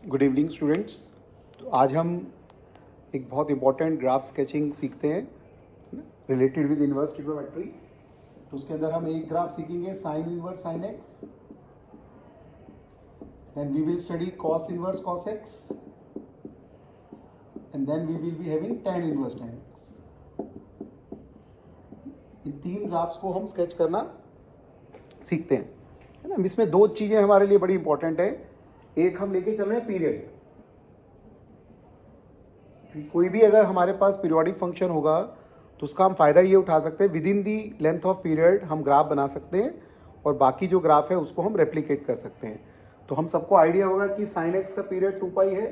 Good evening students. तो आज हम एक बहुत इंपॉर्टेंट ग्राफ स्केचिंग सीखते हैं रिलेटेड विद इन्वर्स ट्रिग्नोमेट्री। तो उसके अंदर हम एक ग्राफ सीखेंगे sine inverse sine x, then we will study cos inverse cos x, and then we will be having tan inverse tan x. इन तीन ग्राफ्स को हम स्केच करना सीखते हैं, है ना। इसमें दो चीज़ें हमारे लिए बड़ी इंपॉर्टेंट है। एक हम लेके चल रहे हैं पीरियड। कोई भी अगर हमारे पास पीरियोडिक फंक्शन होगा तो उसका हम फ़ायदा ये उठा सकते हैं, with in the length of period हम ग्राफ बना सकते हैं और बाकी जो ग्राफ है उसको हम रेप्लिकेट कर सकते हैं। तो हम सबको आइडिया होगा कि साइन एक्स का पीरियड 2π है,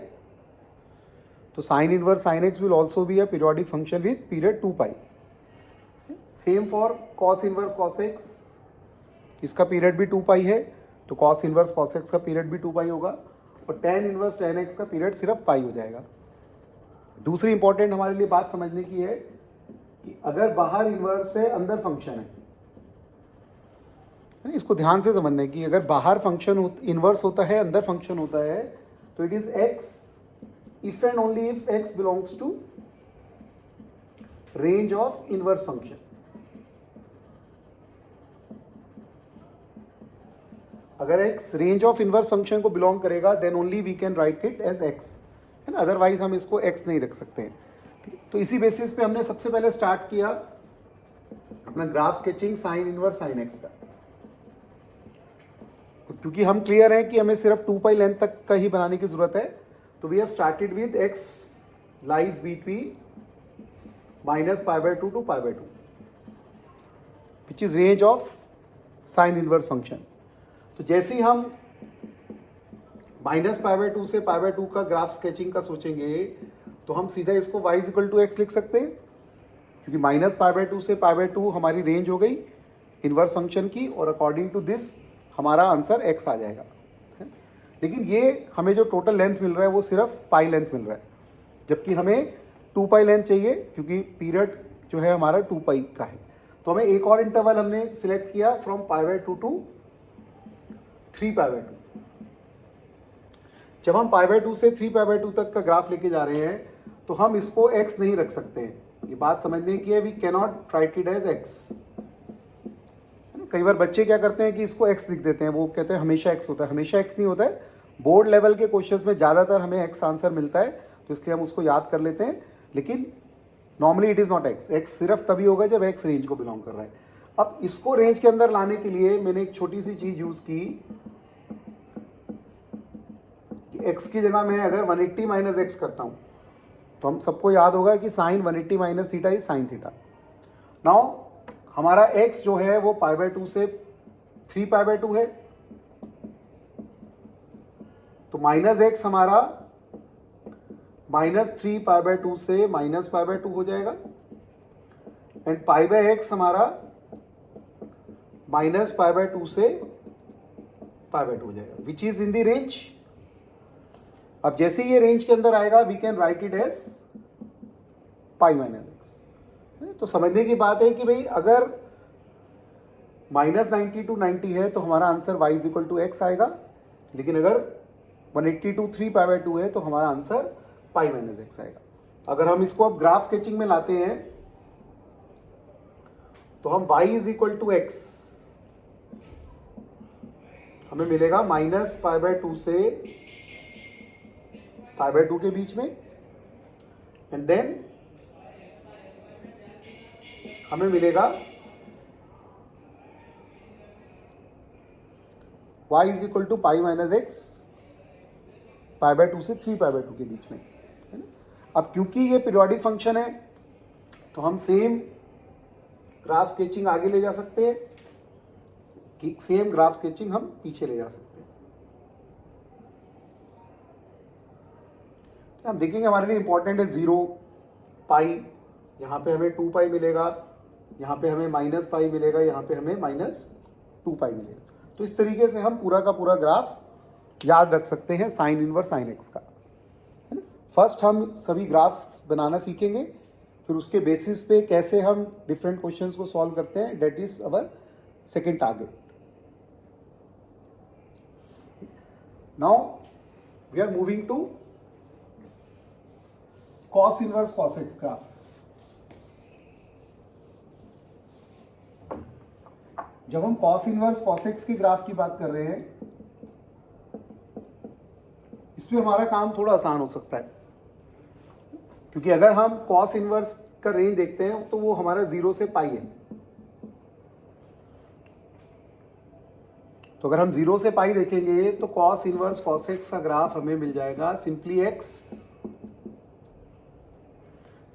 तो sine inverse sine x will also be a periodic function with period 2π। Same for cos inverse cos x, इसका पीरियड भी 2π है, तो कॉस इनवर्स कॉस एक्स का पीरियड भी 2π होगा, और tan इनवर्स tan एक्स का पीरियड सिर्फ पाई हो जाएगा। दूसरी इंपॉर्टेंट हमारे लिए बात समझने की है कि अगर बाहर इनवर्स है अंदर फंक्शन है, इसको ध्यान से समझने की। अगर बाहर फंक्शन इनवर्स होता है अंदर फंक्शन होता है तो it is x if and only if x belongs to range of inverse function. अगर x range of inverse function को बिलोंग करेगा then only we can write it as x, है ना। अदरवाइज हम इसको x नहीं रख सकते हैं। तो इसी बेसिस पे हमने सबसे पहले स्टार्ट किया अपना graph sketching sign inverse sine x का। तो क्योंकि हम क्लियर हैं कि हमें सिर्फ 2π लेंथ तक का ही बनाने की जरूरत है, तो we have started with x lies between -π/2 to π/2 which is range of sine inverse function. तो जैसे ही हम -π/2 से π/2 का ग्राफ स्केचिंग का सोचेंगे तो हम सीधा इसको y = x लिख सकते हैं, क्योंकि -π/2 से π/2 हमारी रेंज हो गई इनवर्स फंक्शन की, और अकॉर्डिंग टू दिस हमारा आंसर x आ जाएगा। लेकिन ये हमें जो टोटल लेंथ मिल रहा है वो सिर्फ पाई लेंथ मिल रहा है, जबकि हमें 2π लेंथ चाहिए, क्योंकि पीरियड जो है हमारा 2π का है। तो हमें एक और इंटरवल हमने सिलेक्ट किया फ्रॉम π/2 to 3π/2। जब हम π/2 से 3π/2 तक का ग्राफ लेके जा रहे हैं तो हम इसको x नहीं रख सकते हैं। ये बात समझने की है, we can not write it as x। कई बार बच्चे क्या करते हैं कि इसको x लिख देते हैं, वो कहते हैं हमेशा x होता है। हमेशा x नहीं होता है। बोर्ड लेवल के क्वेश्चंस में ज़्यादातर हमें x आंसर मिलता है, तो इसलिए हम उसको याद कर लेते हैं। लेकिन normally it is not x। x सिर्फ तभी होगा जब x रेंज को बिलोंग कर रहा है। अब इसको रेंज के अंदर लाने के लिए मैंने एक छोटी सी चीज़ यूज़ की कि x की जगह मैं अगर 180 - x करता हूँ तो हम सबको याद होगा कि sine 180 - theta is sine theta. Now हमारा x जो है वो π/2 से 3π/2 है, तो -x हमारा -3π/2 से -π/2 हो जाएगा, एंड π/x हमारा -π/2 से π/2 हो जाएगा, which is in the range. अब जैसे ये रेंज के अंदर आएगा we can write it as π - x। तो समझने की बात है कि भाई अगर -90 to 90 है तो हमारा आंसर y = x आएगा, लेकिन अगर 180 to 3π/2 है तो हमारा आंसर π - x आएगा। अगर हम इसको अब ग्राफ स्केचिंग में लाते हैं तो हम y = x हमें मिलेगा -π/2 से π/2 के बीच में, एंड देन हमें मिलेगा y = π - x π/2 से 3π/2 के बीच में, है ना। अब क्योंकि ये पीरियोडिक फंक्शन है तो हम सेम ग्राफ स्केचिंग आगे ले जा सकते हैं, कि सेम ग्राफ स्केचिंग हम पीछे ले जा सकते हैं। हम देखेंगे हमारे लिए इंपॉर्टेंट है 0 π, यहाँ पे हमें 2π मिलेगा, यहाँ पे हमें -π मिलेगा, यहाँ पे हमें -2π मिलेगा। तो इस तरीके से हम पूरा का पूरा ग्राफ याद रख सकते हैं साइन इनवर्स साइन एक्स का, है ना। फर्स्ट हम सभी ग्राफ्स बनाना सीखेंगे, फिर उसके बेसिस पे कैसे हम डिफरेंट क्वेश्चंस को सॉल्व करते हैं, that is our second target. Now we are moving to cos inverse cos x graph. जब हम कॉस इनवर्स कॉस एक्स के ग्राफ की बात कर रहे हैं, इसमें हमारा काम थोड़ा आसान हो सकता है, क्योंकि अगर हम कॉस इनवर्स का रेंज देखते हैं तो वो हमारा 0 से पाई है। तो अगर हम 0 से पाई देखेंगे तो कॉस इनवर्स कॉस एक्स का ग्राफ हमें मिल जाएगा सिंपली एक्स,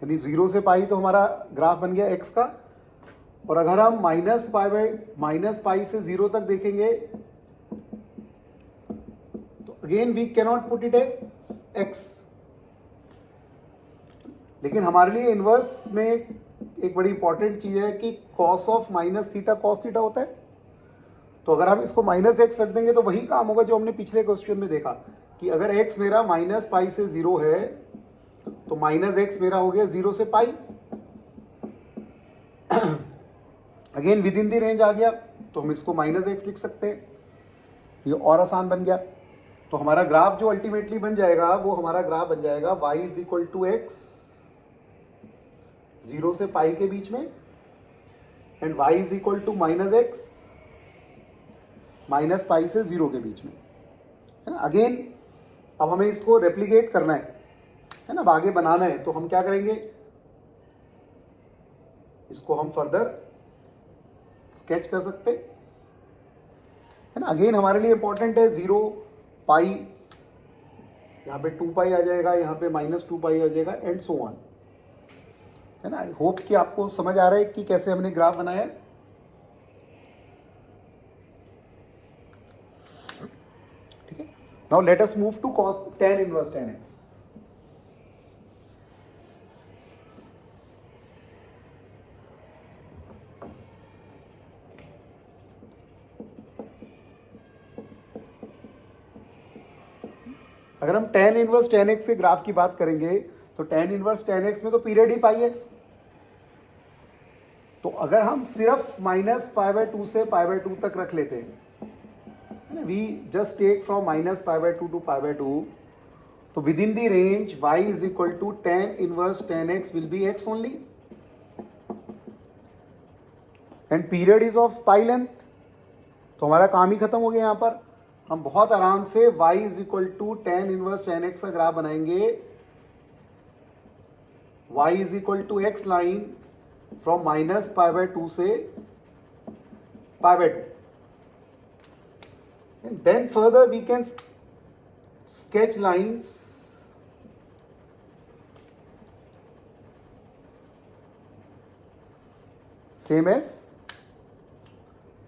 यानी 0 से पाई तो हमारा ग्राफ बन गया एक्स का। और अगर हम माइनस पाई से 0 तक देखेंगे तो again we can not put it as x. लेकिन हमारे लिए इनवर्स में एक बड़ी इंपॉर्टेंट चीज है कि cos of minus theta cos theta होता है। तो अगर हम इसको माइनस एक्स रख देंगे तो वही काम होगा जो हमने पिछले क्वेश्चन में देखा कि अगर एक्स मेरा माइनस पाई से 0 है तो माइनस एक्स मेरा हो गया 0 से pi. Again within the range आ गया तो हम इसको माइनस एक्स लिख सकते हैं, ये और आसान बन गया। तो हमारा ग्राफ जो अल्टीमेटली बन जाएगा वो हमारा ग्राफ बन जाएगा y is equal to x 0 से पाई के बीच में, and y is equal to minus x minus pi से 0 के बीच में, है ना। अगेन अब हमें इसको रेप्लिकेट करना है ना, आगे बनाना है। तो हम क्या करेंगे, इसको हम फर्दर स्केच कर सकते है ना। अगेन हमारे लिए इंपॉर्टेंट है 0 पाई, यहाँ पे 2 पाई आ जाएगा, यहाँ पे -2 पाई आ जाएगा, एंड सो ऑन, है ना। आई होप कि आपको समझ आ रहा है कि कैसे हमने ग्राफ बनाया है। ठीक है, now let us move to cos tan inverse tan x। अगर हम tan इनवर्स tan x के ग्राफ की बात करेंगे तो tan इनवर्स tan x में तो पीरियड ही पाई है। तो अगर हम सिर्फ -π/2 से π/2 तक रख लेते हैं, we just take from -π/2 to π/2, तो within the range y is equal to tan inverse tan x will be x only, and period is of pi length. तो हमारा काम ही खत्म हो गया। यहाँ पर हम बहुत आराम से y is equal to tan inverse tan x का ग्राफ बनाएंगे। y is equal to x line from -π/2 से π/2, and then further we can sketch lines same as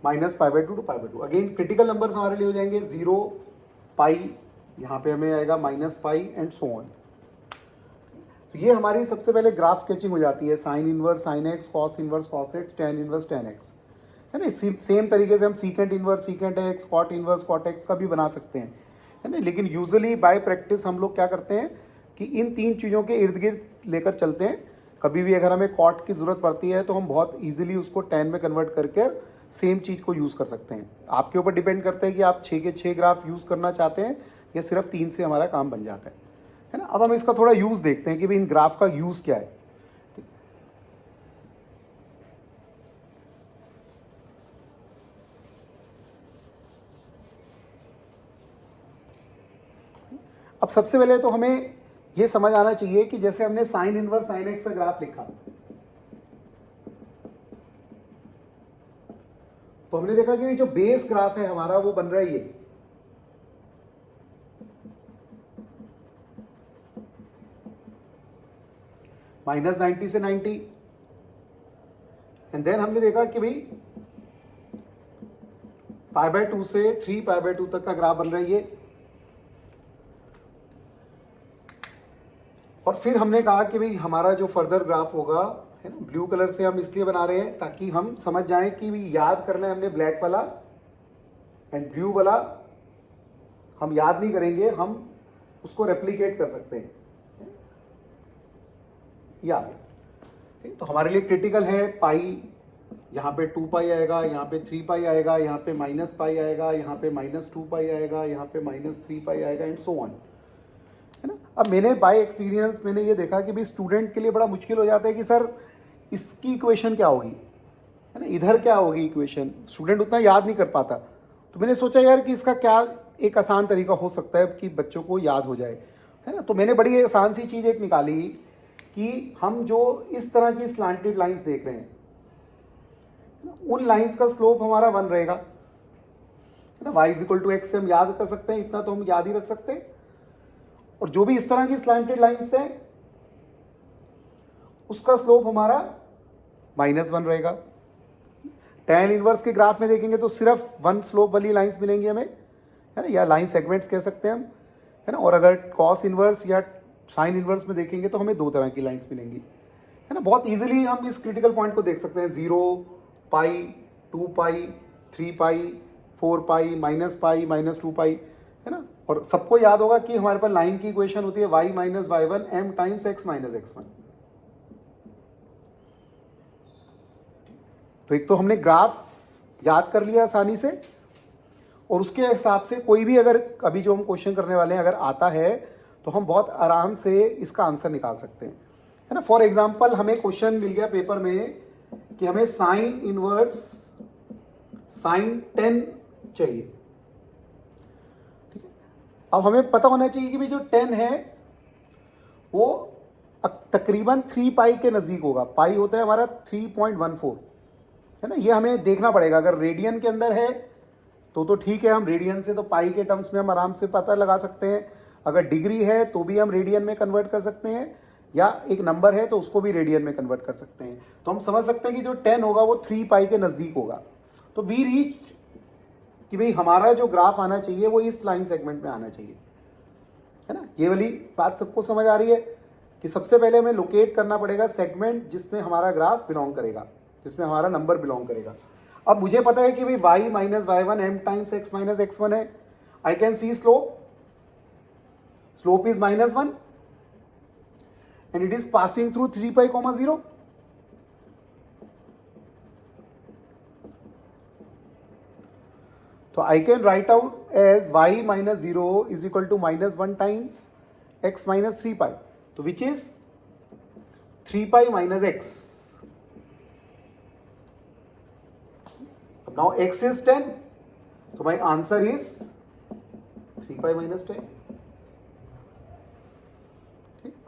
-π/2 to π/2। Again critical numbers हमारे लिए हो जाएंगे 0 पाई, यहाँ पे हमें आएगा -पाई, एंड सो ऑन। तो ये हमारी सबसे पहले ग्राफ स्केचिंग हो जाती है, sine inverse sine x, cos inverse cos x, tan inverse tan x, है ना। सेम तरीके से हम secant inverse secant x, cot inverse cot x का भी बना सकते हैं, है ना। लेकिन यूजुअली बाय प्रैक्टिस हम लोग क्या करते हैं कि इन तीन चीज़ों के इर्द गिर्द लेकर चलते हैं। कभी भी अगर हमें कॉट की ज़रूरत पड़ती है तो हम बहुत ईजिली उसको टैन में कन्वर्ट करके सेम चीज़ को यूज़ कर सकते हैं। आपके ऊपर डिपेंड करता है कि आप 6 के 6 ग्राफ यूज़ करना चाहते हैं या सिर्फ 3 से हमारा काम बन जाता है ना। अब हम इसका थोड़ा यूज़ देखते हैं कि भाई इन ग्राफ का यूज़ क्या है। अब सबसे पहले तो हमें ये समझ आना चाहिए कि जैसे हमने साइन इनवर्स साइन एक्स का ग्राफ लिखा, तो हमने देखा कि जो बेस ग्राफ है हमारा वो बन रहा है ये, -90 से 90, एंड देन हमने देखा कि भाई π/2 से 3π/2 तक का ग्राफ बन रहा है ये। और फिर हमने कहा कि भाई हमारा जो फर्दर ग्राफ होगा, है ना, ब्लू कलर से हम इसलिए बना रहे हैं ताकि हम समझ जाएं कि भी याद करना है हमने ब्लैक वाला, एंड ब्लू वाला हम याद नहीं करेंगे, हम उसको रेप्लिकेट कर सकते हैं। याद, तो हमारे लिए क्रिटिकल है पाई, यहाँ पे 2 पाई आएगा, यहाँ पे 3 पाई आएगा, यहाँ पे -पाई आएगा, यहाँ पे -2 पाई आएगा, यहाँ पे -3 पाई आएगा, एंड सो ऑन। है ना। अब मैंने बाय एक्सपीरियंस मैंने ये देखा कि भाई स्टूडेंट के लिए बड़ा मुश्किल हो जाता है कि सर इसकी इक्वेशन क्या होगी, है ना, इधर क्या होगी इक्वेशन, स्टूडेंट उतना याद नहीं कर पाता। तो मैंने सोचा यार कि इसका क्या एक आसान तरीका हो सकता है कि बच्चों को याद हो जाए, है ना। तो मैंने बड़ी आसान सी चीज़ एक निकाली कि हम जो इस तरह की स्लांटेड लाइंस देख रहे हैं, उन लाइंस का स्लोप हमारा 1 रहेगा, है ना। y = x से हम याद कर सकते हैं, इतना तो हम याद ही रख सकते हैं। और जो भी इस तरह की स्लांटेड लाइंस है उसका स्लोप हमारा -1 रहेगा। tan इनवर्स के ग्राफ में देखेंगे तो सिर्फ 1 स्लोप वाली लाइंस मिलेंगी हमें, है ना, या लाइन सेगमेंट्स कह सकते हैं हम, है ना। और अगर cos इनवर्स या sin इनवर्स में देखेंगे तो हमें 2 तरह की लाइंस मिलेंगी, है ना। बहुत इजीली हम इस क्रिटिकल पॉइंट को देख सकते हैं, 0, पाई, 2 पाई, 3 पाई, 4 पाई, -पाई, -2 पाई, है ना। और सबको याद होगा कि हमारे पास लाइन की इक्वेशन होती है y - y1 m times x - x1। तो एक तो हमने ग्राफ याद कर लिया आसानी से, और उसके हिसाब से कोई भी अगर अभी जो हम क्वेश्चन करने वाले हैं अगर आता है तो हम बहुत आराम से इसका आंसर निकाल सकते हैं, है ना। फॉर एग्जाम्पल हमें क्वेश्चन मिल गया पेपर में कि हमें साइन इनवर्स साइन 10 चाहिए, ठीक है। अब हमें पता होना चाहिए कि भाई जो 10 है वो तकरीबन 3 पाई के नज़दीक होगा। पाई होता है हमारा 3.14, है ना। ये हमें देखना पड़ेगा, अगर रेडियन के अंदर है तो ठीक है, हम रेडियन से तो पाई के टर्म्स में हम आराम से पता लगा सकते हैं। अगर डिग्री है तो भी हम रेडियन में कन्वर्ट कर सकते हैं, या एक नंबर है तो उसको भी रेडियन में कन्वर्ट कर सकते हैं। तो हम समझ सकते हैं कि जो 10 होगा वो 3 पाई के नज़दीक होगा। तो वी रीच कि भाई हमारा जो ग्राफ आना चाहिए वो इस लाइन सेगमेंट में आना चाहिए, है ना। ये वाली बात सबको समझ आ रही है कि सबसे पहले हमें लोकेट करना पड़ेगा सेगमेंट जिसमें हमारा ग्राफ बिलोंग करेगा, जिसमें हमारा नंबर बिलोंग करेगा। अब मुझे पता है कि भाई y - y1 m times x - x1 है। I can see slope is -1 and it is passing through 3 pi, 0. So I can write out as y - 0 is equal to -1 times x - 3 pi, so which is 3 pi minus x. Now x is 10, so my answer is 3 pi minus 10.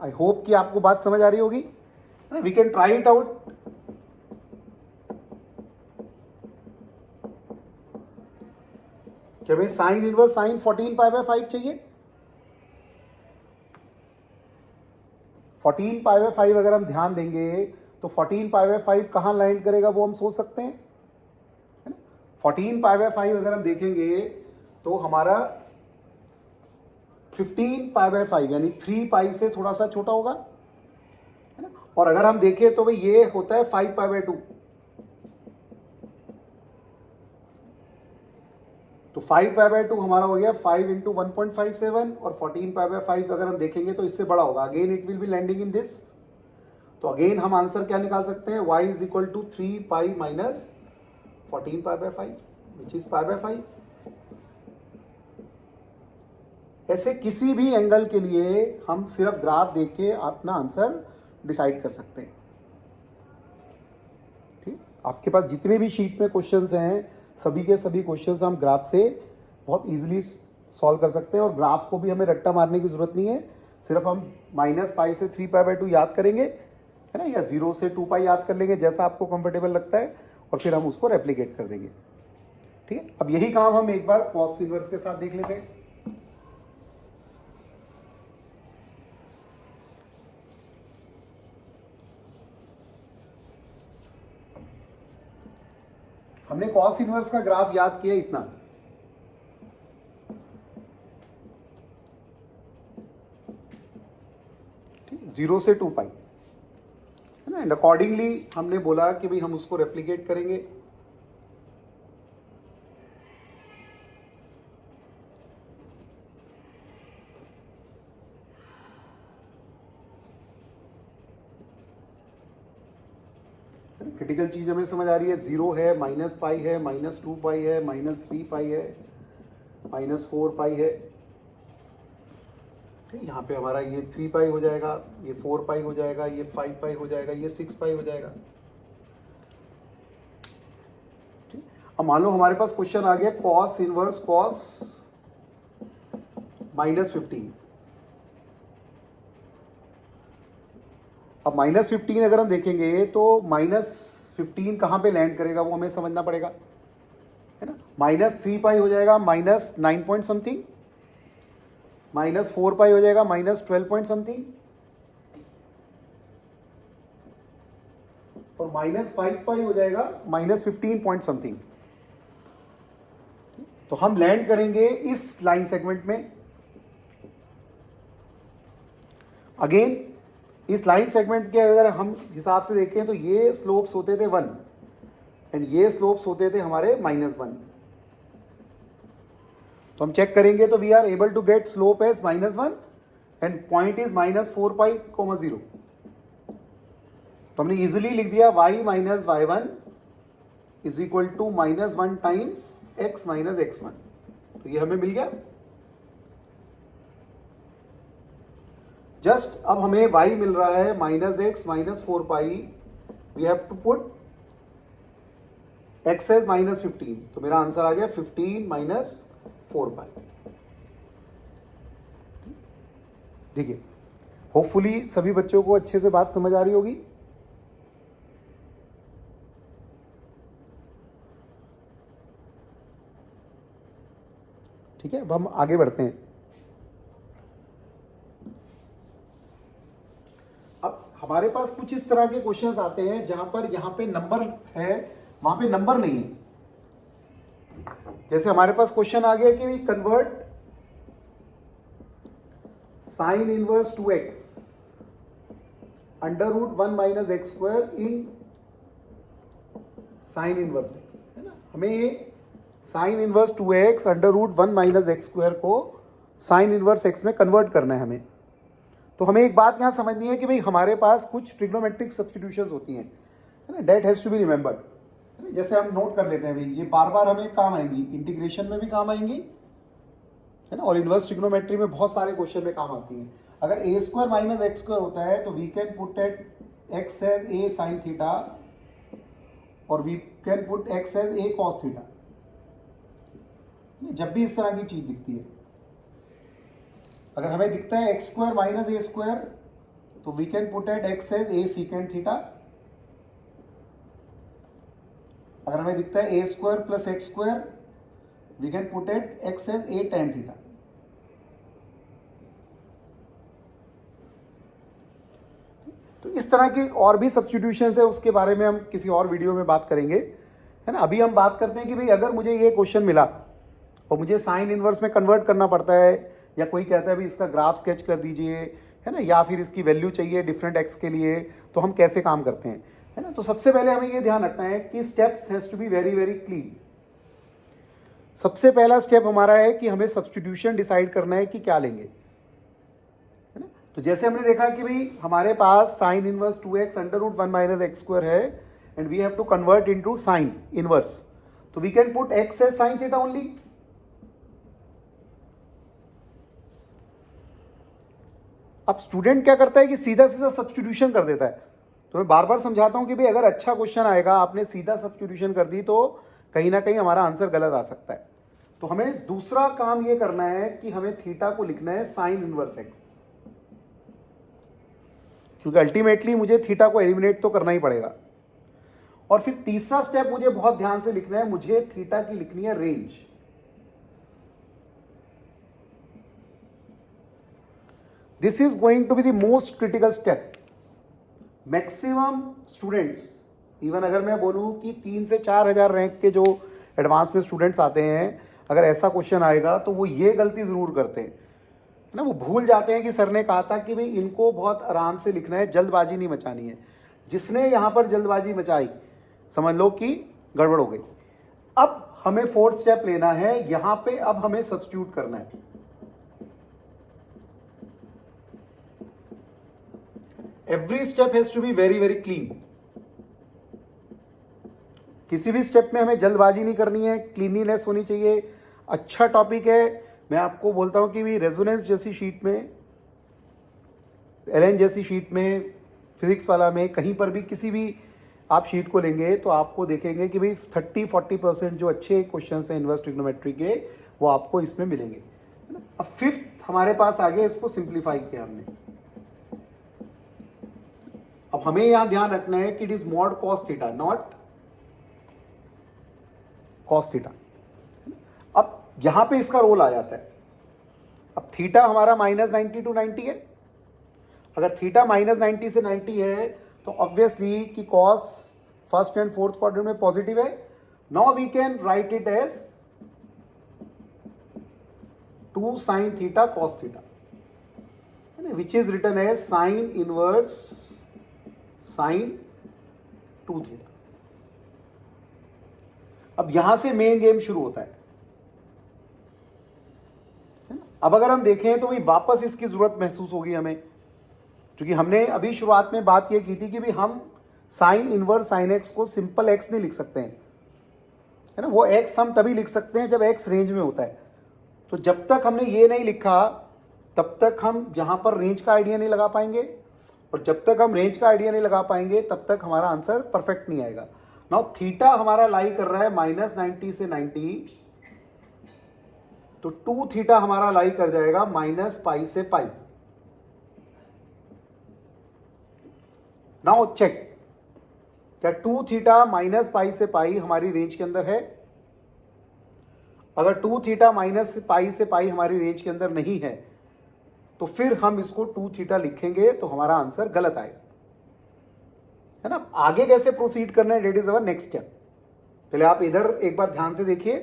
I hope कि आपको बात समझ आ रही होगी, है ना। We can try it out. क्या भाई साइन इनवर्स साइन 14 π/5 चाहिए? 14 π/5 अगर हम ध्यान देंगे तो 14 π/5 कहाँ लैंड करेगा वो हम सोच सकते हैं, है ना। 14 π/5 अगर हम देखेंगे तो हमारा 15 π/5 यानी 3 पाई से थोड़ा सा छोटा होगा, है ना। और अगर हम देखें तो भाई ये होता है 5 π/2, तो 5 π/2 हमारा हो गया 5 × 1.57, और 14 π/5 अगर हम देखेंगे तो इससे बड़ा होगा। Again it will be landing in this. तो अगेन हम आंसर क्या निकाल सकते हैं, y = 3 pi minus 14 π/5 which is π/5। ऐसे किसी भी एंगल के लिए हम सिर्फ ग्राफ देख के अपना आंसर डिसाइड कर सकते हैं, ठीक। आपके पास जितने भी शीट में क्वेश्चंस हैं सभी के सभी क्वेश्चंस हम ग्राफ से बहुत इजीली सॉल्व कर सकते हैं, और ग्राफ को भी हमें रट्टा मारने की जरूरत नहीं है। सिर्फ हम -पाई से 3 π/2 याद करेंगे, है ना, या 0 से 2 पाई याद कर लेंगे, जैसा आपको कंफर्टेबल लगता है, और फिर हम उसको रेप्लिकेट कर देंगे, ठीक है। अब यही काम हम एक बार कॉस इनवर्स के साथ देख लेते हैं। हमने कॉस इनवर्स का ग्राफ याद किया इतना, 0 से 2 पाई, है ना। एंड अकॉर्डिंगली हमने बोला कि भाई हम उसको रेप्लिकेट करेंगे। क्रिटिकल चीज हमें समझ आ रही है, 0 है, -पाई है, -2 पाई है, -3 पाई है, -4 पाई है, ठीक, यहाँ पे हमारा ये 3 पाई हो जाएगा, ये 4 पाई हो जाएगा, ये 5 पाई हो जाएगा, ये 6 पाई हो जाएगा। ठीक, अब मान लो हमारे पास क्वेश्चन आ गया कॉस इनवर्स कॉस -15। अब -15 अगर हम देखेंगे तो -15 कहाँ पे लैंड करेगा वो हमें समझना पड़ेगा, है ना। -3 पाई हो जाएगा -9 पॉइंट समथिंग, -4 पाई हो जाएगा -12 पॉइंट समथिंग, और -5 पाई हो जाएगा -15 पॉइंट समथिंग। तो हम लैंड करेंगे इस लाइन सेगमेंट में। अगेन इस लाइन सेगमेंट के अगर हम हिसाब से देखें तो ये स्लोप्स होते थे 1 एंड ये स्लोप्स होते थे हमारे -1। तो हम चेक करेंगे तो we are able to get slope as -1 and point is -4 pi, 0। तो हमने इजिली लिख दिया y minus y1 is equal to -1 times x minus x1। तो ये हमें मिल गया। जस्ट अब हमें y मिल रहा है -x minus 4 pi, we have to put x as -15। तो मेरा आंसर आ गया 15 माइनस 4 पाई। देखिए, होपफुली सभी बच्चों को अच्छे से बात समझ आ रही होगी। ठीक है, अब हम आगे बढ़ते हैं। अब हमारे पास कुछ इस तरह के क्वेश्चंस आते हैं जहां पर यहां पे नंबर है, वहां पे नंबर नहीं है। जैसे हमारे पास क्वेश्चन आ गया कि convert sine inverse 2x √1 minus x square in sine inverse x, है ना। हमें sine inverse 2x √1 minus x square को साइन इनवर्स x में कन्वर्ट करना है हमें। तो हमें एक बात यहाँ समझनी है कि भाई हमारे पास कुछ ट्रिग्नोमेट्रिक सब्स्टिट्यूशंस होती हैं, है ना, that has to be remembered. जैसे हम नोट कर लेते हैं भाई, ये बार बार हमें काम आएंगी, इंटीग्रेशन में भी काम आएंगी, है ना, और इनवर्स ट्रिग्नोमेट्री में बहुत सारे क्वेश्चन में काम आती हैं। अगर a square minus x square होता है तो we can put at x as a sine theta और we can put x as a cos theta. जब भी इस तरह की चीज दिखती है, अगर हमें दिखता है x square minus a square तो we can put at x as a secant theta. अगर हमें दिखता है a square plus x square we can put at x as a tan theta. तो इस तरह की और भी सब्स्टिट्यूशंस है, उसके बारे में हम किसी और वीडियो में बात करेंगे, है ना। अभी हम बात करते हैं कि भाई अगर मुझे ये क्वेश्चन मिला और मुझे साइन इनवर्स में कन्वर्ट करना पड़ता है, या कोई कहता है भाई इसका ग्राफ स्केच कर दीजिए, है ना, या फिर इसकी वैल्यू चाहिए डिफरेंट एक्स के लिए, तो हम कैसे काम करते हैं, है ना। तो सबसे पहले हमें ये ध्यान रखना है कि steps has to be very very clean. सबसे पहला स्टेप हमारा है कि हमें सब्स्टिट्यूशन डिसाइड करना है कि क्या लेंगे, है ना। तो जैसे हमने देखा कि भाई हमारे पास sine inverse 2x √1 minus x square है and we have to convert into sine inverse, तो we can put x as sine theta only. अब स्टूडेंट क्या करता है कि सीधा सीधा सब्स्टिट्यूशन कर देता है। तो मैं बार बार समझाता हूं कि भाई अगर अच्छा क्वेश्चन आएगा, आपने सीधा सब्स्टिट्यूशन कर दी तो कहीं ना कहीं हमारा आंसर गलत आ सकता है। तो हमें दूसरा काम ये करना है कि हमें थीटा को लिखना है साइन इनवर्स x, क्योंकि अल्टीमेटली मुझे थीटा को एलिमिनेट तो करना ही पड़ेगा। और फिर तीसरा स्टेप मुझे बहुत ध्यान से लिखना है, मुझे थीटा की लिखनी है range. This is going to be the most critical step. Maximum students, even अगर मैं बोलूं कि 3 से 4 हज़ार रैंक के जो एडवांस में स्टूडेंट्स आते हैं, अगर ऐसा क्वेश्चन आएगा तो वो ये गलती ज़रूर करते हैं, है ना। वो भूल जाते हैं कि सर ने कहा था कि भाई इनको बहुत आराम से लिखना है, जल्दबाजी नहीं मचानी है। जिसने यहाँ पर जल्दबाजी मचाई समझ लो कि गड़बड़ हो गई। अब हमें फोर्थ स्टेप लेना है, यहाँ पे अब हमें सब्स्टिट्यूट करना है। Every step has to be very very clean. किसी भी स्टेप में हमें जल्दबाजी नहीं करनी है, क्लीनिनेस होनी चाहिए। अच्छा टॉपिक है, मैं आपको बोलता हूं कि भी रेजोनेंस जैसी शीट में एलएन जैसी शीट में, फिजिक्स वाला में, कहीं पर भी किसी भी आप शीट को लेंगे तो आपको देखेंगे कि भाई 30-40% जो अच्छे क्वेश्चंस हैं इन्वर्स ट्रिग्नोमेट्री के वो आपको इसमें मिलेंगे, है ना। अब फिफ्थ हमारे पास आ गया, इसको सिंप्लीफाई किया हमने। अब हमें यहां ध्यान रखना है कि it is mod cos theta, not cos theta. अब यहां पे इसका रोल आ जाता है। अब थीटा हमारा -90 to 90 है। अगर थीटा -90 से 90 है तो ऑब्वियसली कि cos first and fourth quadrant में पॉजिटिव है। Now we can write it as 2 sin theta cos theta, which is written as sine inverse sine 2 theta. अब यहां से मेन गेम शुरू होता है ना। अब अगर हम देखें तो भाई वापस इसकी जरूरत महसूस होगी हमें, क्योंकि हमने अभी शुरुआत में बात ये की थी कि भाई हम साइन इनवर्स साइन एक्स को सिंपल एक्स नहीं लिख सकते हैं, है ना। वो एक्स हम तभी लिख सकते हैं जब एक्स रेंज में होता है। तो जब तक हमने ये नहीं लिखा तब तक हम यहां पर रेंज का आइडिया नहीं लगा पाएंगे, और जब तक हम रेंज का आइडिया नहीं लगा पाएंगे तब तक हमारा आंसर परफेक्ट नहीं आएगा। नाउ थीटा हमारा लाई कर रहा है -90 से 90, तो 2 थीटा हमारा लाई कर जाएगा -π से π। नाउ चेक, क्या 2 थीटा -π से π हमारी रेंज के अंदर है? अगर 2 थीटा -π से π हमारी रेंज के अंदर नहीं है तो फिर हम इसको 2 थीटा लिखेंगे तो हमारा आंसर गलत आएगा, है ना। आगे कैसे प्रोसीड करना है, that is our next step. पहले आप इधर एक बार ध्यान से देखिए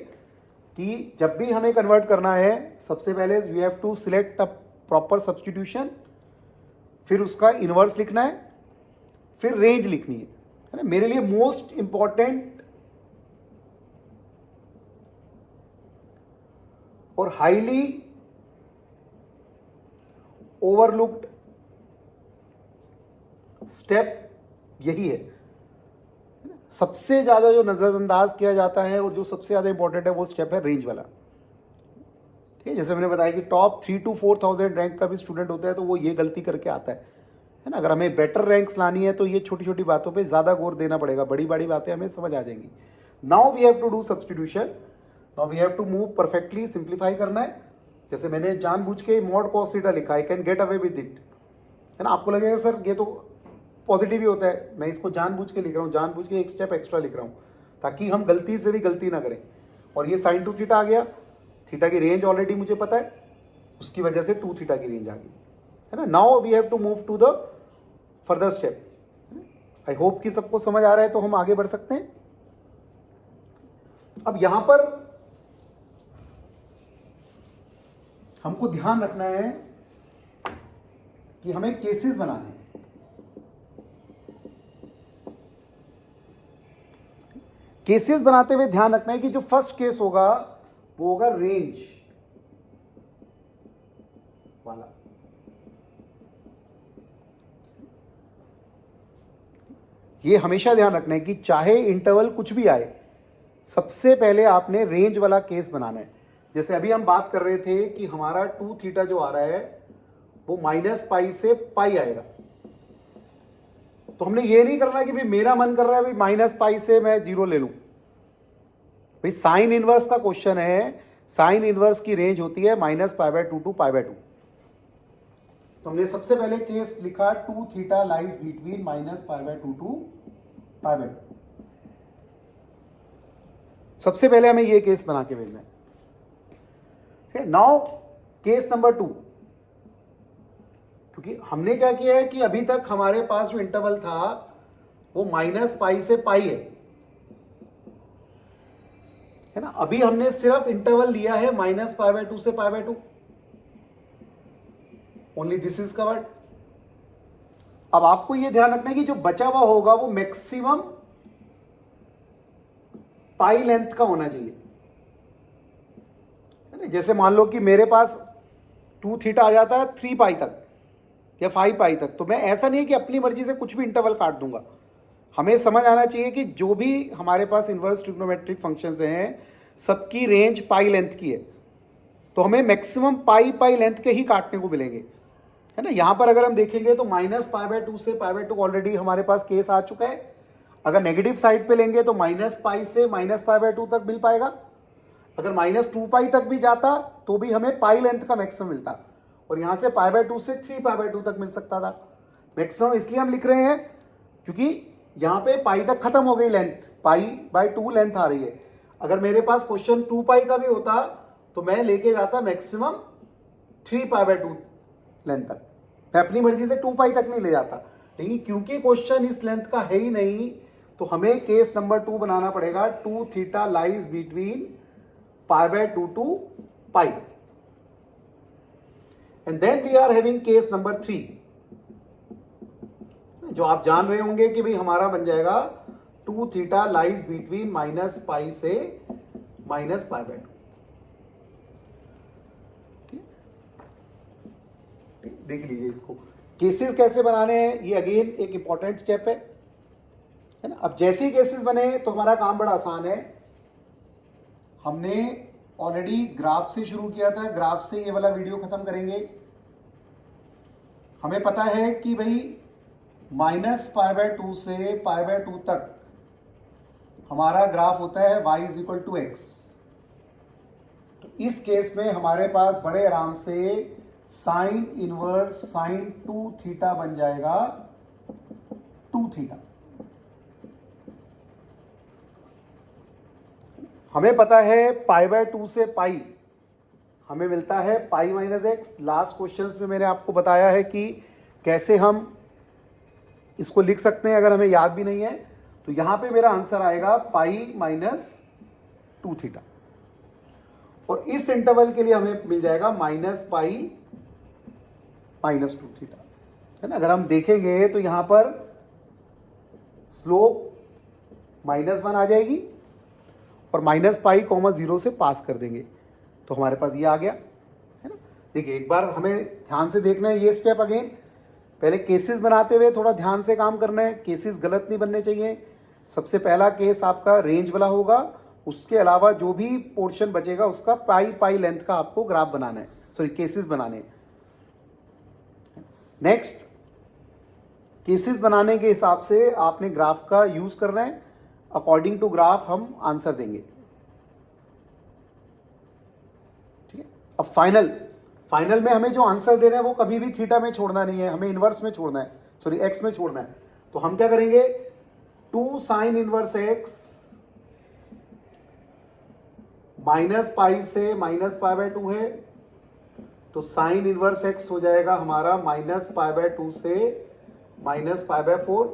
कि जब भी हमें कन्वर्ट करना है सबसे पहले we have to select a proper substitution, फिर उसका इनवर्स लिखना है, फिर रेंज लिखनी है ना। मेरे लिए मोस्ट इंपॉर्टेंट और हाईली ओवरलुक्ड स्टेप यही है। सबसे ज्यादा जो नजरअंदाज किया जाता है और जो सबसे ज्यादा इंपॉर्टेंट है वो स्टेप है रेंज वाला। ठीक है, जैसे मैंने बताया कि टॉप 3 to 4,000 रैंक का भी स्टूडेंट होता है तो वो ये गलती करके आता है ना। अगर हमें बेटर रैंक्स लानी है तो ये छोटी छोटी बातों पे ज्यादा गौर देना पड़ेगा, बड़ी बड़ी बातें हमें समझ आ जाएंगी। Now we have to do substitution, now we have to move perfectly, simplify करना है। जैसे मैंने जानबूझ के मॉड कॉस थीटा लिखा, I can get away with it, है ना। आपको लगेगा सर ये तो पॉजिटिव ही होता है, मैं इसको जानबूझ के लिख रहा हूँ, जानबूझ के एक स्टेप एक्स्ट्रा लिख रहा हूँ ताकि हम गलती से भी गलती ना करें। और ये sin 2 थीटा आ गया, थीटा की रेंज ऑलरेडी मुझे पता है, उसकी वजह से 2 थीटा की रेंज आ गई, है ना। Now we have to move to the further step. I hope कि सबको समझ आ रहा है, तो हम आगे बढ़ सकते हैं। अब यहां पर हमको ध्यान रखना है कि हमें केसेस बनाने हैं। केसेस बनाते हुए ध्यान रखना है कि जो फर्स्ट केस होगा वो होगा रेंज वाला। ये हमेशा ध्यान रखना है कि चाहे इंटरवल कुछ भी आए, सबसे पहले आपने रेंज वाला केस बनाना है। जैसे अभी हम बात कर रहे थे कि हमारा 2 थीटा जो आ रहा है वो -π से π आएगा, तो हमने ये नहीं करना कि भाई मेरा मन कर रहा है भाई -π से मैं 0 ले लूं। भाई साइन इनवर्स का क्वेश्चन है, साइन इनवर्स की रेंज होती है -π/2 to π/2। तो हमने सबसे पहले केस लिखा 2 थीटा लाइज बिटवीन -π/2 to π/2। सबसे पहले हमें ये केस बना के भेजना है। नाउ केस नंबर 2, क्योंकि हमने क्या किया है कि अभी तक हमारे पास जो इंटरवल था वो -π से π है ना। अभी हमने सिर्फ इंटरवल लिया है -π/2 से π/2, ओनली दिस इज कवर्ड। अब आपको यह ध्यान रखना है कि जो बचा हुआ होगा वो मैक्सिमम π लेंथ का होना चाहिए, है ना। जैसे मान लो कि मेरे पास 2 थीटा आ जाता है 3 π तक या 5 π तक, तो मैं ऐसा नहीं है कि अपनी मर्जी से कुछ भी इंटरवल काट दूंगा। हमें समझ आना चाहिए कि जो भी हमारे पास इनवर्स ट्रिग्नोमेट्रिक फंक्शंस हैं सबकी रेंज π लेंथ की है, तो हमें मैक्सिमम π लेंथ के ही काटने को मिलेंगे। है ना। यहाँ पर अगर हम देखेंगे तो -π/2 से π/2 ऑलरेडी हमारे पास केस आ चुका है। अगर नेगेटिव साइड पे लेंगे तो -π से -π/2 तक मिल पाएगा। अगर -2π तक भी जाता तो भी हमें पाई लेंथ का मैक्सिमम मिलता, और यहाँ से π/2 से 3π/2 तक मिल सकता था। मैक्सिमम इसलिए हम लिख रहे हैं क्योंकि यहाँ पे पाई तक खत्म हो गई लेंथ, π/2 लेंथ आ रही है। अगर मेरे पास क्वेश्चन 2π का भी होता तो मैं लेके जाता मैक्सिमम 3π/2 लेंथ तक, मैं अपनी मर्जी से 2π तक नहीं ले जाता। लेकिन क्योंकि क्वेश्चन इस लेंथ का है ही नहीं तो हमें केस नंबर 2 बनाना पड़ेगा। 2θ lies between π/2 to π, and then we are having case number 3, जो आप जान रहे होंगे कि भाई हमारा बन जाएगा 2θ लाइज बिटवीन -π से -π/2। देख लीजिए इसको केसेस कैसे बनाने हैं, ये अगेन एक इंपॉर्टेंट स्टेप है ना। अब जैसे ही केसेस बने तो हमारा काम बड़ा आसान है। हमने ऑलरेडी ग्राफ से शुरू किया था, ग्राफ से ये वाला वीडियो खत्म करेंगे। हमें पता है कि भाई -π/2 से π/2 तक हमारा ग्राफ होता है y = x। तो इस केस में हमारे पास बड़े आराम से साइन इनवर्स sin 2θ बन जाएगा 2θ। हमें पता है π/2 से π हमें मिलता है π-x। लास्ट क्वेश्चंस में मैंने आपको बताया है कि कैसे हम इसको लिख सकते हैं अगर हमें याद भी नहीं है। तो यहां पे मेरा आंसर आएगा π-2θ, और इस इंटरवल के लिए हमें मिल जाएगा -π -2θ, है ना। अगर हम देखेंगे तो यहां पर स्लोप -1 आ जाएगी और -π, 0 से पास कर देंगे तो हमारे पास ये आ गया, है ना। देखिए एक बार हमें ध्यान से देखना है ये स्टेप। अगेन पहले केसेस बनाते हुए थोड़ा ध्यान से काम करना है, केसेस गलत नहीं बनने चाहिए। सबसे पहला केस आपका रेंज वाला होगा, उसके अलावा जो भी पोर्शन बचेगा उसका पाई लेंथ का आपको ग्राफ बनाना है, सॉरी केसेस बनाने हैं। नेक्स्ट केसेस बनाने के हिसाब से आपने ग्राफ का यूज करना है, अकॉर्डिंग टू ग्राफ हम आंसर देंगे, ठीक है। अब फाइनल में हमें जो आंसर देना है वो कभी भी थीटा में छोड़ना नहीं है, हमें इनवर्स में छोड़ना है, सॉरी एक्स में छोड़ना है। तो हम क्या करेंगे, 2 sin इनवर्स एक्स -π से -π/2 है, तो साइन इनवर्स एक्स हो जाएगा हमारा -π/2 से -π/4,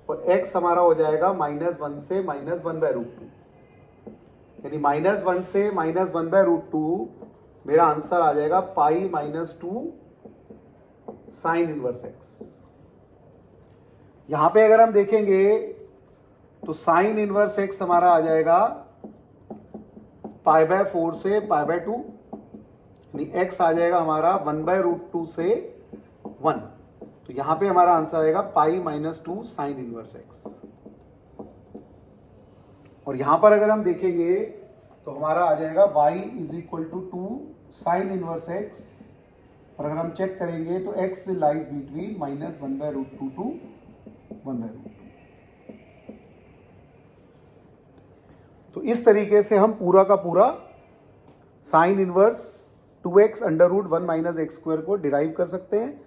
और x हमारा हो जाएगा -1 से -1/√2, यानी -1 से -1/√2 मेरा आंसर आ जाएगा π-2 साइन इनवर्स एक्स। यहां पे अगर हम देखेंगे तो साइन इनवर्स एक्स हमारा आ जाएगा π/4 से π/2, यानी x आ जाएगा हमारा 1/√2 से 1। तो यहां पे हमारा आंसर आएगा π-2 साइन इनवर्स एक्स। और यहां पर अगर हम देखेंगे तो हमारा आ जाएगा y = 2 साइन इनवर्स एक्स, और अगर हम चेक करेंगे तो x will lies between -1/√2 to 1/√2। तो इस तरीके से हम पूरा का पूरा साइन इनवर्स 2x √1 - x² को डिराइव कर सकते हैं,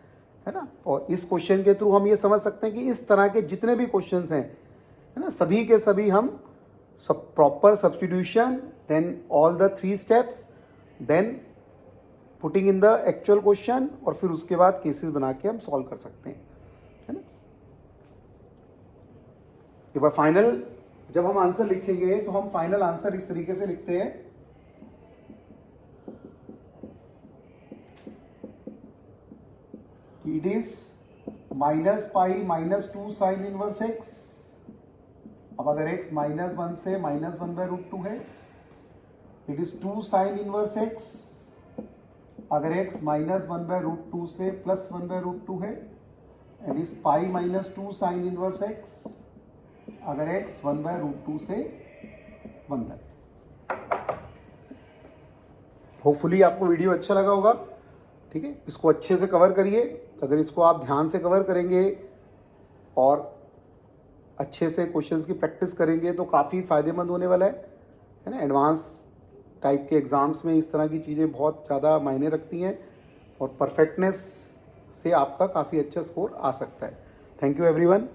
है ना। और इस क्वेश्चन के थ्रू हम ये समझ सकते हैं कि इस तरह के जितने भी क्वेश्चंस हैं, है ना, सभी के सभी हम सब proper substitution, then all the 3 steps, then putting in the actual question, और फिर उसके बाद केसेस बना के हम सॉल्व कर सकते हैं, है ना। एक बार फाइनल जब हम आंसर लिखेंगे तो हम फाइनल आंसर इस तरीके से लिखते हैं, it is -π - 2 sine inverse x. अब अगर x -1 से -1/√2 है, it is 2 sine inverse x. अगर x -1/√2 से +1/√2 है, it is π - 2 sine inverse x. अगर x 1/√2 से 1 तक। होपफुली आपको वीडियो अच्छा लगा होगा। ठीक है, इसको अच्छे से कवर करिए। अगर इसको आप ध्यान से कवर करेंगे और अच्छे से क्वेश्चंस की प्रैक्टिस करेंगे तो काफ़ी फ़ायदेमंद होने वाला है ना। एडवांस टाइप के एग्ज़ाम्स में इस तरह की चीज़ें बहुत ज़्यादा मायने रखती हैं और परफेक्टनेस से आपका काफ़ी अच्छा स्कोर आ सकता है। Thank you everyone.